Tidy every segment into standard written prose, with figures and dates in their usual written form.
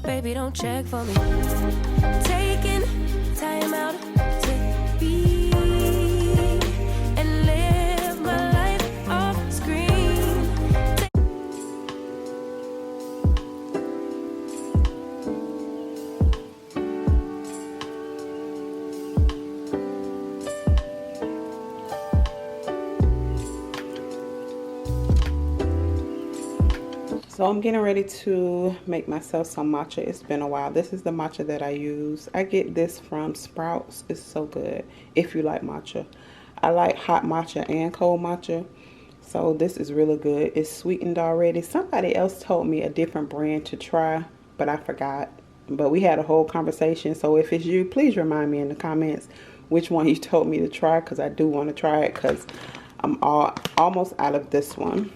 Baby, don't check for me. Taking time out to be and live my life off screen. So I'm getting ready to make myself some matcha. It's been a while. This is the matcha that I use. I get this from Sprouts. It's so good if you like matcha. I like hot matcha and cold matcha. So this is really good. It's sweetened already. Somebody else told me a different brand to try, but I forgot. But we had a whole conversation. So if it's you, please remind me in the comments which one you told me to try, because I do want to try it, because I'm almost out of this one.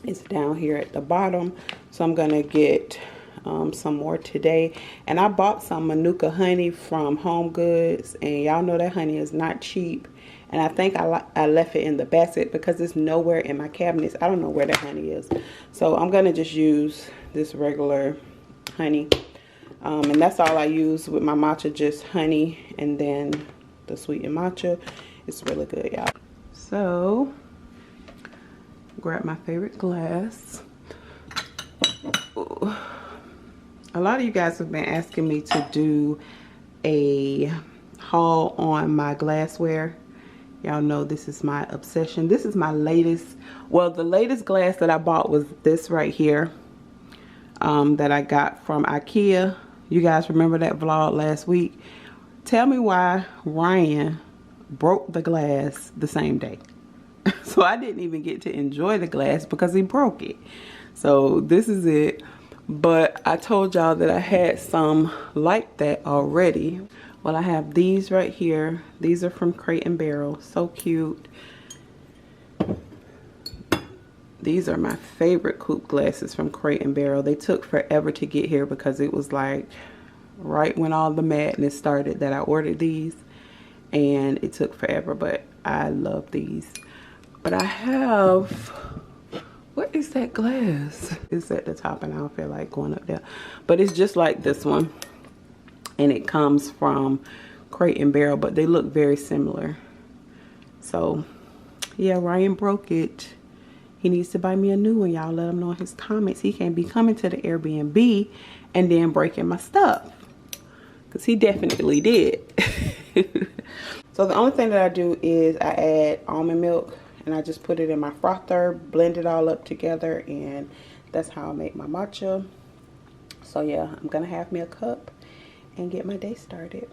It's down here at the bottom, so I'm gonna get some more today. And I bought some Manuka honey from Home Goods, and y'all know that honey is not cheap. And I think I left it in the basket because it's nowhere in my cabinets. I don't know where that honey is, so I'm gonna just use this regular honey, and that's all I use with my matcha, just honey and then the sweetened matcha. It's really good, y'all. So grab my favorite glass. Ooh. A lot of you guys have been asking me to do a haul on my glassware. Y'all know this is my obsession. This is my latest, well, the latest glass that I bought was this right here, that I got from IKEA. You guys remember that vlog last week? Tell me why Ryan broke the glass the same day. So I didn't even get to enjoy the glass because he broke it. So this is it. But I told y'all that I had some like that already. Well, I have these right here. These are from Crate and Barrel. So cute. These are my favorite coupe glasses from Crate and Barrel. They took forever to get here because it was like right when all the madness started that I ordered these. And it took forever, but I love these. But I have, what is that glass? It's at the top and I don't feel like going up there. But it's just like this one. And it comes from Crate and Barrel, but they look very similar. So, yeah, Ryan broke it. He needs to buy me a new one. Y'all let him know in his comments. He can't be coming to the Airbnb and then breaking my stuff. Because he definitely did. So the only thing that I do is I add almond milk. And I just put it in my frother, blend it all up together, and that's how I make my matcha. So yeah, I'm gonna have me a cup and get my day started.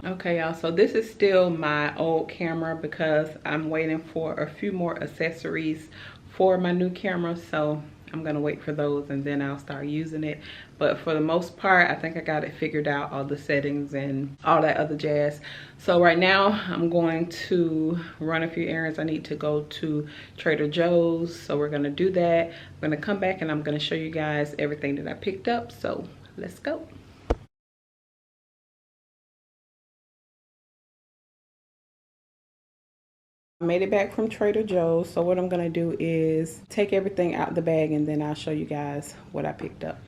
Okay, y'all, so this is still my old camera because I'm waiting for a few more accessories for my new camera. So I'm gonna wait for those and then I'll start using it. But for the most part, I think I got it figured out, all the settings and all that other jazz. So right now I'm going to run a few errands. I need to go to Trader Joe's, so we're gonna do that. I'm gonna come back and I'm gonna show you guys everything that I picked up. So let's go. I made it back from Trader Joe's, so what I'm gonna do is take everything out the bag and then I'll show you guys what I picked up.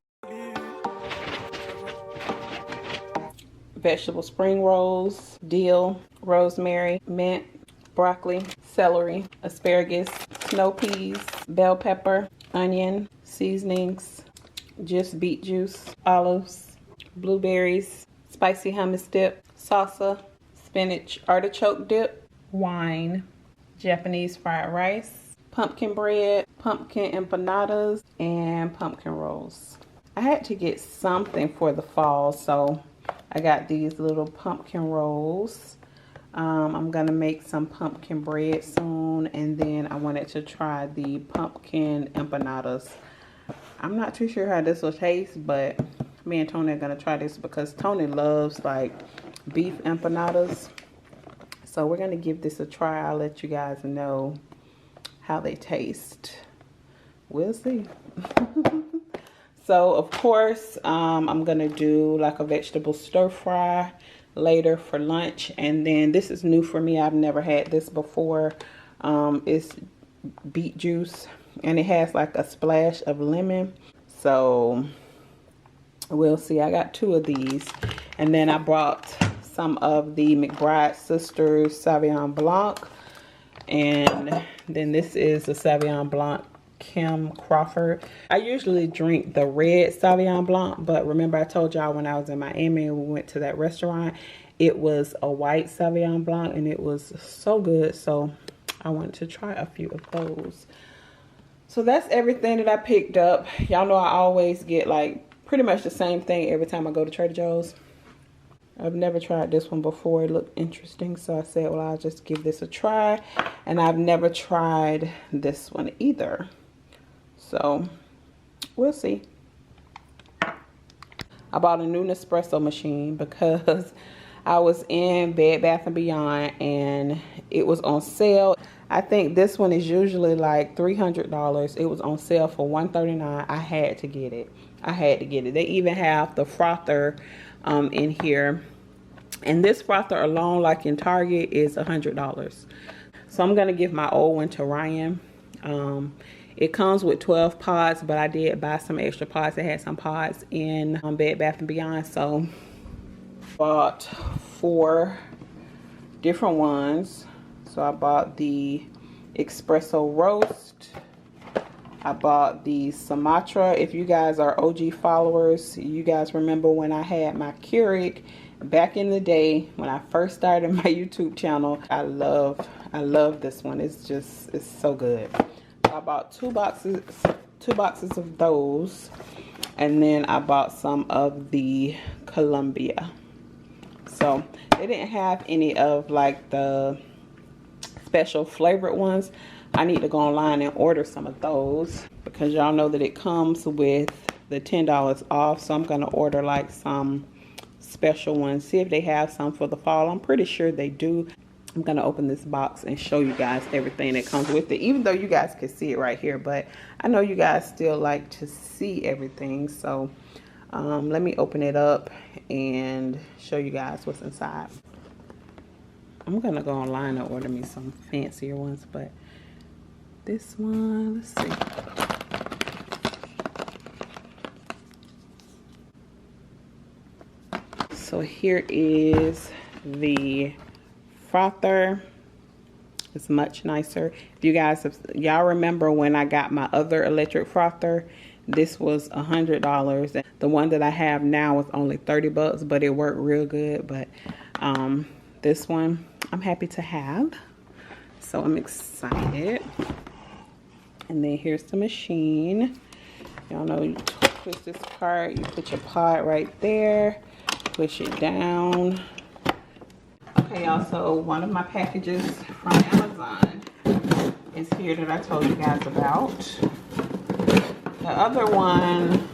Vegetable spring rolls, dill, rosemary, mint, broccoli, celery, asparagus, snow peas, bell pepper, onion, seasonings, just beet juice, olives, blueberries, spicy hummus dip, salsa, spinach artichoke dip, wine, Japanese fried rice, pumpkin bread, pumpkin empanadas, and pumpkin rolls. I had to get something for the fall, so I got these little pumpkin rolls. I'm gonna make some pumpkin bread soon, and then I wanted to try the pumpkin empanadas. I'm not too sure how this will taste, but me and Tony are gonna try this because Tony loves like beef empanadas. So we're gonna give this a try. I'll let you guys know how they taste. We'll see. So of course, I'm gonna do like a vegetable stir fry later for lunch. And then this is new for me. I've never had this before. It's beet juice and it has like a splash of lemon. So we'll see. I got 2 of these. And then I brought some of the McBride Sisters Sauvignon Blanc. And then this is the Sauvignon Blanc Kim Crawford. I usually drink the red Sauvignon Blanc, but remember I told y'all when I was in Miami and we went to that restaurant, it was a white Sauvignon Blanc and it was so good. So I wanted to try a few of those. So that's everything that I picked up. Y'all know I always get like pretty much the same thing every time I go to Trader Joe's. I've never tried this one before. It looked interesting, so I said, well, I'll just give this a try. And I've never tried this one either. So we'll see. I bought a new Nespresso machine because I was in Bed Bath & Beyond and it was on sale. I think this one is usually like $300. It was on sale for $139. I had to get it. I had to get it. They even have the frother in here. And this frother alone, like in Target, is $100. So I'm going to give my old one to Ryan. It comes with 12 pods, but I did buy some extra pods. They had some pods in Bed Bath & Beyond. So bought 4 different ones. So I bought the Espresso Roast. I bought the Sumatra. If you guys are OG followers, you guys remember when I had my Keurig back in the day when I first started my YouTube channel. I love this one. It's so good. I bought 2 boxes of those, and then I bought some of the Columbia. So they didn't have any of like the special flavored ones. I need to go online and order some of those because y'all know that it comes with the $10 off. So I'm going to order like some special ones. See if they have some for the fall. I'm pretty sure they do. I'm going to open this box and show you guys everything that comes with it. Even though you guys can see it right here. But I know you guys still like to see everything. So let me open it up and show you guys what's inside. I'm going to go online and order me some fancier ones. But this one, let's see. So here is the frother. It's much nicer. If you guys, y'all remember when I got my other electric frother, this was $100. The one that I have now is only 30 bucks, but it worked real good. But this one I'm happy to have. So I'm excited. And then here's the machine. Y'all know you twist this part, you put your pod right there, push it down. Okay, y'all, so one of my packages from Amazon is here that I told you guys about. The other one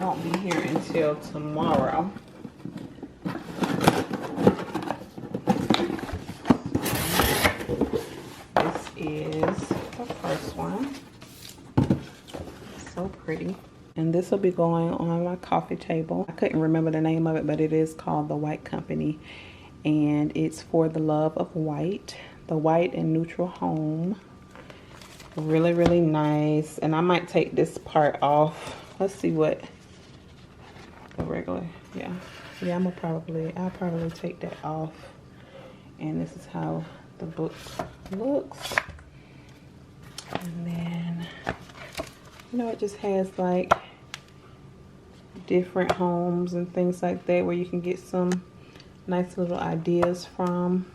won't be here until tomorrow. This is the first one. So pretty. And this will be going on my coffee table. I couldn't remember the name of it, but it is called the White Company. And it's for the love of white. The white and neutral home. Really, really nice. And I might take this part off. Let's see what the regular, yeah. Yeah, I'll probably take that off. And this is how the book looks. And then, you know, it just has like different homes and things like that where you can get some nice little ideas from.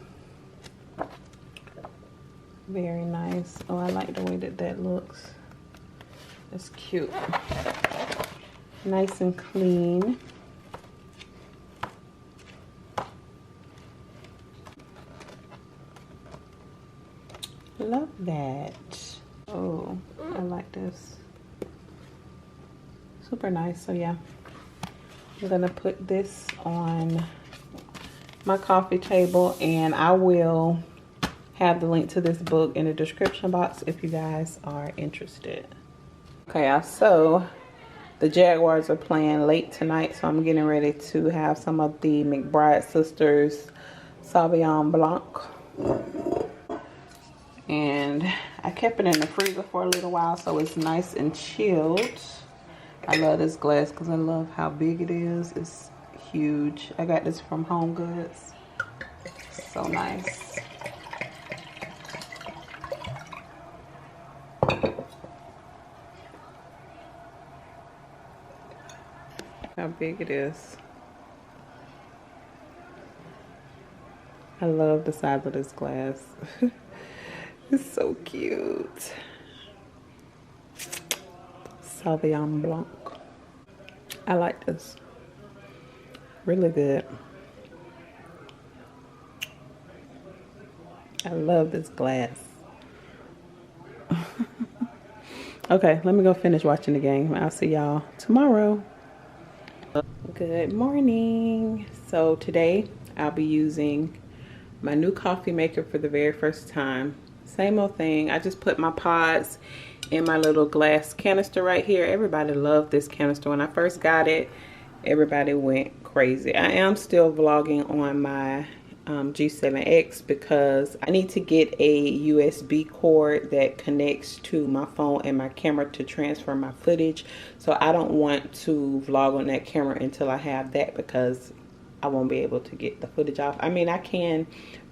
Very nice. Oh, I like the way that that looks. That's cute. Nice and clean. Love that. Oh, I like this. Super nice. So yeah, I'm gonna put this on my coffee table, and I will have the link to this book in the description box if you guys are interested. Okay, so the Jaguars are playing late tonight, so I'm getting ready to have some of the McBride sisters Sauvignon Blanc. And I kept it in the freezer for a little while so it's nice and chilled. I love this glass because I love how big it is. It's huge. I got this from Home Goods. So nice. How big it is. I love the size of this glass. It's so cute. Sauvignon Blanc. I like this. Really good. I love this glass. Okay, let me go finish watching the game. I'll see y'all tomorrow. Good morning. So today I'll be using my new coffee maker for the very first time. Same old thing. I just put my pods in my little glass canister right here. Everybody loved this canister. When I first got it, everybody went crazy. I am still vlogging on my G7X because I need to get a USB cord that connects to my phone and my camera to transfer my footage. So I don't want to vlog on that camera until I have that because I won't be able to get the footage off. I mean, I can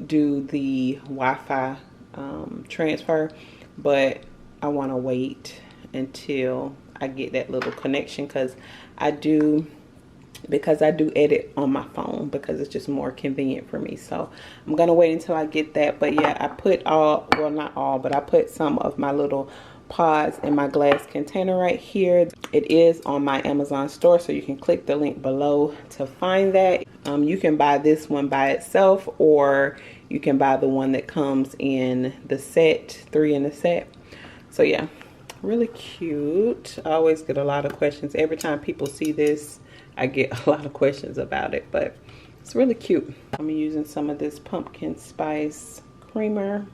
do the Wi-Fi transfer, but I want to wait until I get that little connection because I do edit on my phone because it's just more convenient for me. So I'm gonna wait until I get that. But yeah, I put well, not all, but I put some of my little pods in my glass container right here. It is on my Amazon store, so you can click the link below to find that. You can buy this one by itself, or you can buy the one that comes in the set, 3 in the set. So yeah, really cute. I always get a lot of questions every time people see this. I get a lot of questions about it, but it's really cute. I'm using some of this pumpkin spice creamer.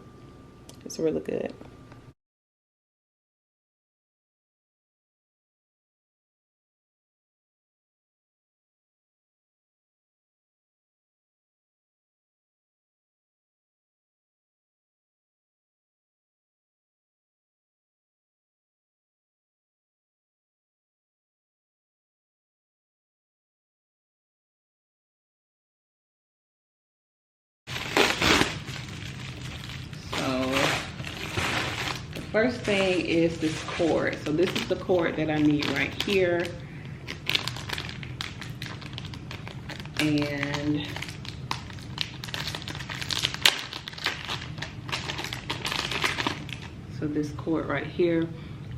It's really good. First thing is this cord. So this is the cord that I need right here. And so this cord right here.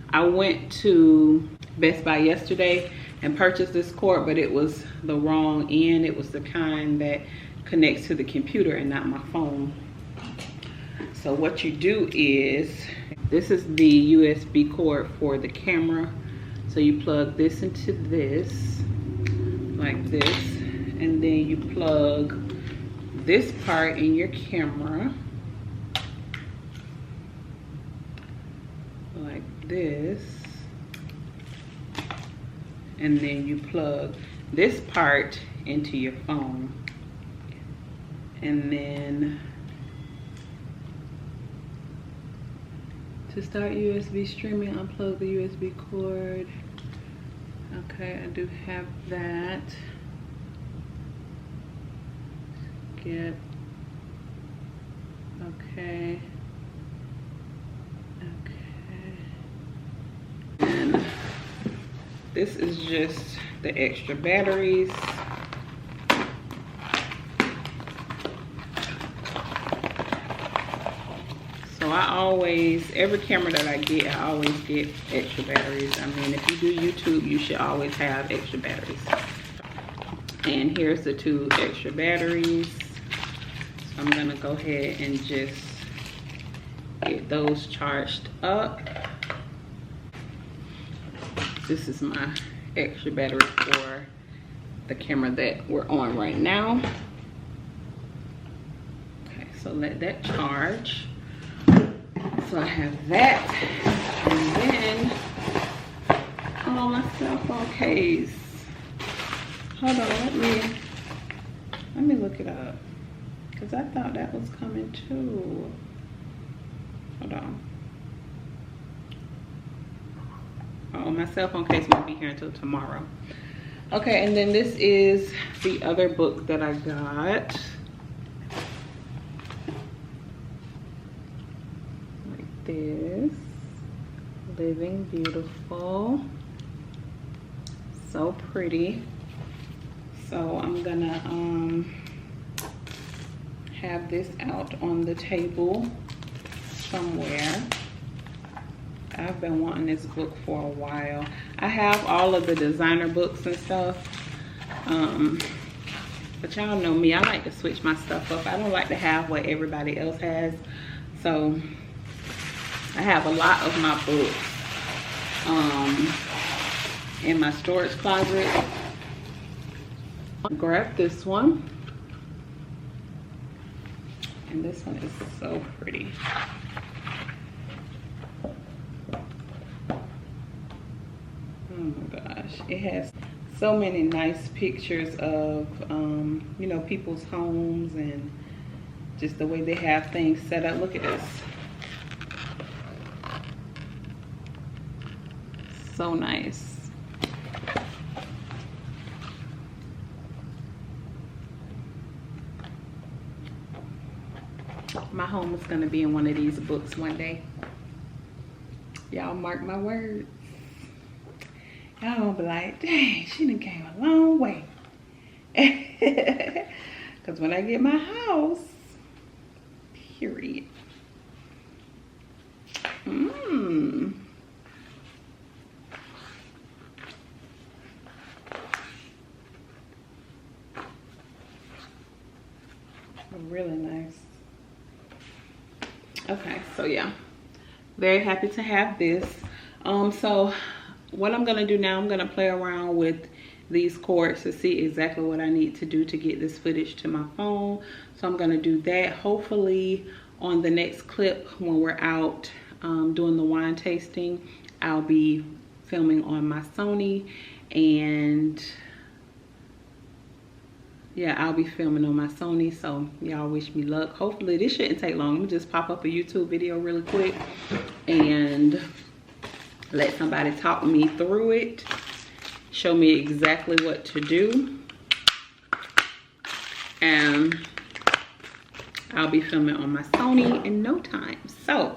I went to Best Buy yesterday and purchased this cord, but it was the wrong end. It was the kind that connects to the computer and not my phone. So what you do is, this is the USB cord for the camera. So you plug this into this, like this, and then you plug this part in your camera, like this, and then you plug this part into your phone, and then to start USB streaming, unplug the USB cord. Okay, I do have that. Skip. Okay. Okay. And this is just the extra batteries. I always, every camera that I get, I always get extra batteries. I mean, if you do YouTube, you should always have extra batteries. And here's the 2 extra batteries. So I'm gonna go ahead and just get those charged up. This is my extra battery for the camera that we're on right now. So let that charge. So I have that. And then, oh, my cell phone case. Hold on, let me look it up. Because I thought that was coming too. Hold on. Oh, my cell phone case won't be here until tomorrow. Okay, and then this is the other book that I got. Like this. Living Beautiful. So pretty. So I'm gonna have this out on the table somewhere. I've been wanting this book for a while. I have all of the designer books and stuff. But y'all know me, I like to switch my stuff up. I don't like to have what everybody else has. So I have a lot of my books in my storage closet. Grab this one. And this one is so pretty. Oh my gosh, it has so many nice pictures of you know, people's homes and just the way they have things set up. Look at this. So nice. My home is gonna be in one of these books one day. Y'all mark my words. Y'all gonna be like, dang, she done came a long way. Cause when I get my house, period. Really nice. Okay, so yeah, very happy to have this. So what I'm gonna do now, I'm gonna play around with these cords to see exactly what I need to do to get this footage to my phone. So I'm gonna do that. Hopefully on the next clip when we're out doing the wine tasting, I'll be filming on my Sony, and yeah, I'll be filming on my Sony, so y'all wish me luck. Hopefully this shouldn't take long. Let me just pop up a YouTube video really quick and let somebody talk me through it, show me exactly what to do, and I'll be filming on my Sony in no time. So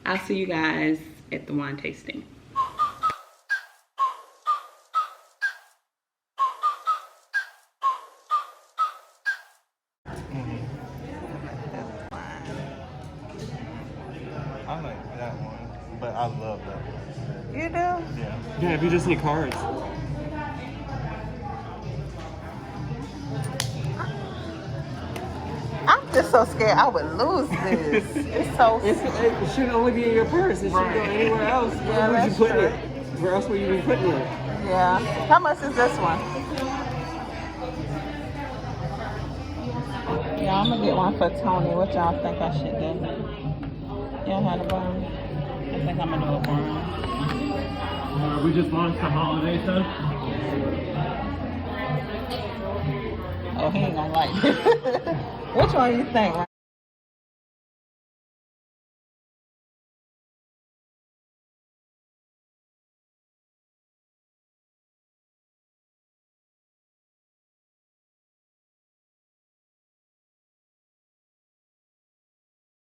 I'll see you guys at the wine tasting. I like that one, but I love that one. You do? Yeah. Yeah, if you just need cards. I'm just so scared I would lose this. It's so It should only be in your purse. It shouldn't go anywhere else. Yeah, Where would you that's put true. it? Where else would you be putting it? yeah. How much is this one? Yeah, I'm gonna get one for Tony. What y'all think I should do? Y'all had a bun? I think I'm gonna do a bun. We just launched the holiday stuff. Oh, he ain't gonna like it. Which one you think, Ryan?